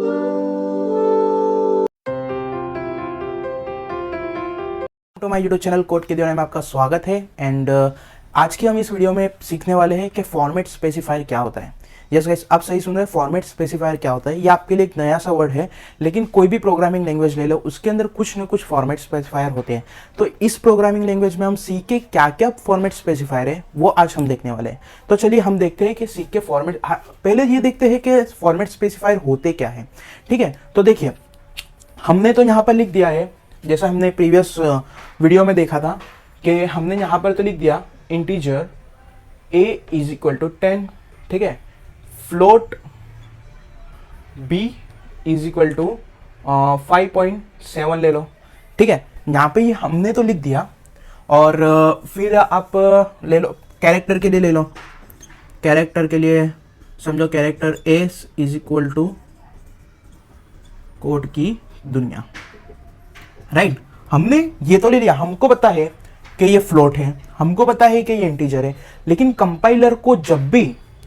तो my YouTube channel code के द्वारा में आपका स्वागत है। एंड आज की हम इस वीडियो में सीखने वाले हैं कि फॉर्मेट स्पेसिफायर क्या होता है। यस गाइस, आप सही सुन रहे हैं। फॉर्मेट स्पेसिफायर क्या होता है, ये आपके लिए एक नया सा वर्ड है, लेकिन कोई भी प्रोग्रामिंग लैंग्वेज ले लो, उसके अंदर कुछ ना कुछ फॉर्मेट स्पेसिफायर होते हैं। तो इस प्रोग्रामिंग लैंग्वेज में हम सीख के क्या क्या फॉर्मेट स्पेसिफायर है वो आज हम देखने वाले हैं। तो चलिए हम देखते हैं कि सीख के फॉर्मेट, पहले ये देखते हैं कि फॉर्मेट स्पेसिफायर होते क्या है। ठीक है, तो देखिए हमने तो यहाँ पर लिख दिया है, जैसा हमने प्रीवियस वीडियो में देखा था कि हमने यहाँ पर तो लिख दिया integer a is equal to 10, ठीक है, float b is equal to 5.7 ले लो, ठीक है। यहाँ पे ये हमने तो लिख दिया। और फिर आप ले लो कैरेक्टर के लिए, ले लो कैरेक्टर के लिए, समझो character s is equal to code की दुनिया, राइट। हमने ये तो ले लिया, हमको पता है कि ये फ्लोट है, हमको पता है कि ये इंटीजर है, लेकिन कंपाइलर को जब भी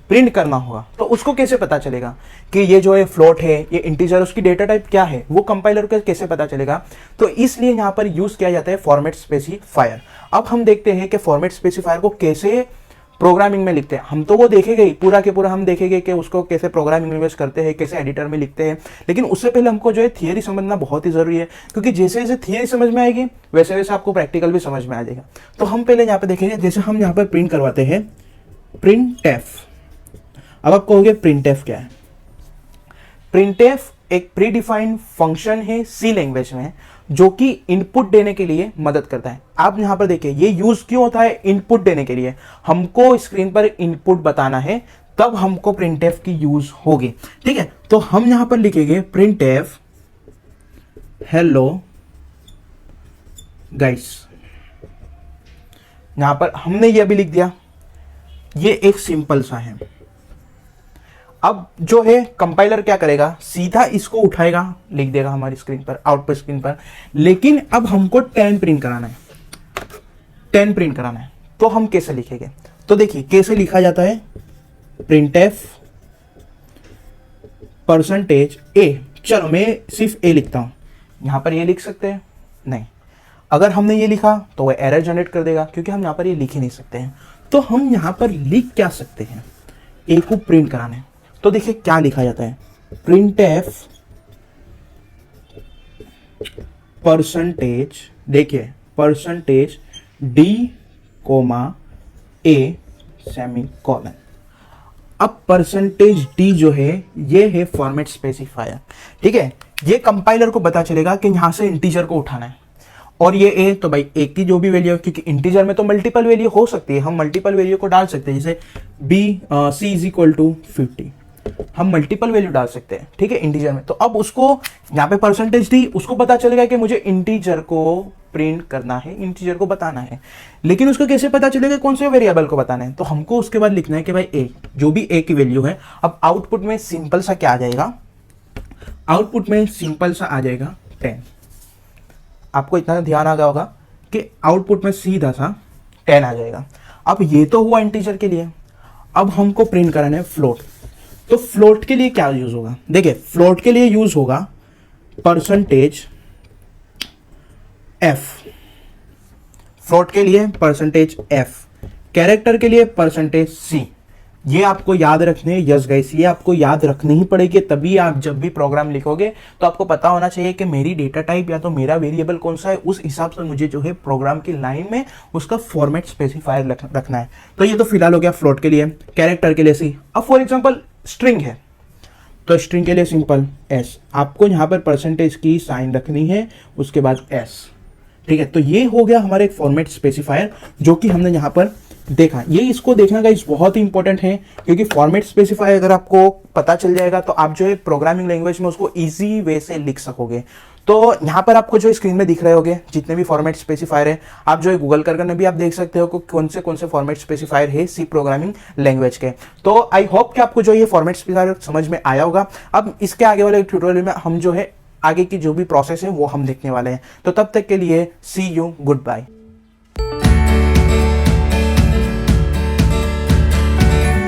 प्रिंट करना होगा तो उसको कैसे पता चलेगा कि ये जो है फ्लोट है, ये इंटीजर, उसकी डेटा टाइप क्या है, वो कंपाइलर को कैसे पता चलेगा। तो इसलिए यहाँ पर यूज किया जाता है फॉर्मेट स्पेसिफायर। अब हम देखते हैं कि फॉर्मेट स्पेसिफायर को कैसे प्रोग्रामिंग में लिखते हैं। हम तो वो देखेंगे ही, पूरा के पूरा हम देखेंगे कि उसको कैसे प्रोग्रामिंग लैंग्वेज करते हैं, कैसे एडिटर में लिखते हैं। लेकिन उससे पहले हमको जो है थियरी समझना बहुत ही जरूरी है, क्योंकि जैसे जैसे थियरी समझ में आएगी वैसे वैसे आपको प्रैक्टिकल भी समझ में आ जाएगा। तो हम पहले यहाँ पे देखेंगे, जैसे हम यहाँ पर प्रिंट करवाते हैं प्रिंटफ। अब आप कहोगे प्रिंटफ क्या है। प्रिंटफ एक प्री डिफाइंड फंक्शन है सी लैंग्वेज में, जो कि इनपुट देने के लिए मदद करता है। आप यहां पर देखिए ये यूज क्यों होता है, इनपुट देने के लिए। हमको स्क्रीन पर इनपुट बताना है, तब हमको प्रिंटफ की यूज होगी, ठीक है। तो हम यहां पर लिखेंगे प्रिंटफ हेलो गाइस। यहां पर हमने ये भी लिख दिया, ये एक सिंपल सा है। अब जो है कंपाइलर क्या करेगा, सीधा इसको उठाएगा, लिख देगा हमारी स्क्रीन पर, आउटपुट स्क्रीन पर। लेकिन अब हमको 10 प्रिंट कराना है, 10 प्रिंट कराना है। तो हम कैसे लिखेंगे, तो देखिए कैसे लिखा जाता है। प्रिंटफ परसेंटेज ए, चलो मैं सिर्फ ए लिखता हूं। यहां पर ये लिख सकते हैं नहीं, अगर हमने ये लिखा तो वह एरर जनरेट कर देगा, क्योंकि हम यहां पर ये लिख ही नहीं सकते हैं। तो हम यहां पर लिख क्या सकते हैं, ए को प्रिंट कराना है। तो देखिए क्या लिखा जाता है, प्रिंटफ परसेंटेज, देखिए परसेंटेज डी कोमा ए सेमीकोलन। अब परसेंटेज डी जो है ये है फॉर्मेट स्पेसिफायर, ठीक है। ये कंपाइलर को पता चलेगा कि यहां से इंटीजर को उठाना है, और ये ए तो भाई ए की जो भी वैल्यू है, क्योंकि इंटीजर में तो मल्टीपल वैल्यू हो सकती है, हम मल्टीपल वैल्यू को डाल सकते हैं। जैसे B C is equal to 50, हम मल्टीपल वैल्यू डाल सकते हैं, ठीक है, इंटीजर में। तो अब उसको यहाँ पे परसेंटेज दी, उसको पता चलेगा कि मुझे इंटीजर को प्रिंट करना है, इंटीजर को बताना है। लेकिन उसको कैसे पता चलेगा कौन से वेरिएबल को बताना है, तो हमको उसके बाद लिखना है कि भाई ए, जो भी ए की वैल्यू है। अब आउटपुट में सिंपल सा क्या आ जाएगा, आउटपुट में सिंपल सा आ जाएगा 10। आपको इतना ध्यान आ गया होगा कि आउटपुट में सीधा सा 10 आ जाएगा। अब ये तो हुआ इंटीजर के लिए। अब हमको प्रिंट कराना है फ्लोट। तो फ्लोट के लिए क्या यूज होगा, देखिए फ्लोट के लिए यूज होगा परसेंटेज एफ, फ्लोट के लिए परसेंटेज एफ, कैरेक्टर के लिए परसेंटेज सी। ये आपको याद रखने, यस गाइस, ये आपको याद रखनी ही पड़ेगी, तभी आप जब भी प्रोग्राम लिखोगे तो आपको पता होना चाहिए कि मेरी डेटा टाइप या तो मेरा वेरिएबल कौन सा है, उस हिसाब से मुझे जो है प्रोग्राम की लाइन में उसका फॉर्मेट स्पेसिफायर रखना है। तो ये तो फिलहाल हो गया फ्लोट के लिए। कैरेक्टर के लिए सी। अब फॉर एग्जाम्पल स्ट्रिंग है, तो स्ट्रिंग के लिए सिंपल एस, आपको यहाँ पर परसेंटेज की साइन रखनी है, उसके बाद एस, ठीक है। तो ये हो गया हमारे एक फॉर्मेट स्पेसिफायर, जो कि हमने यहाँ पर देखा। ये इसको देखना गाइस बहुत ही इंपॉर्टेंट है, क्योंकि फॉर्मेट स्पेसिफायर अगर आपको पता चल जाएगा तो आप जो है प्रोग्रामिंग लैंग्वेज में उसको इजी वे से लिख सकोगे। तो यहाँ पर आपको जो स्क्रीन में दिख रहे होंगे जितने भी फॉर्मेट स्पेसिफायर है, आप जो है गूगल करके भी आप देख सकते हो कि कौन से फॉर्मेट स्पेसिफायर है सी प्रोग्रामिंग लैंग्वेज के। तो आई होप कि आपको जो ये फॉर्मेट स्पेसिफायर समझ में आया होगा। अब इसके आगे वाले ट्यूटोरियल में हम जो है आगे की जो भी प्रोसेस है वो हम देखने वाले हैं। तो तब तक के लिए सी यू, गुड बाय।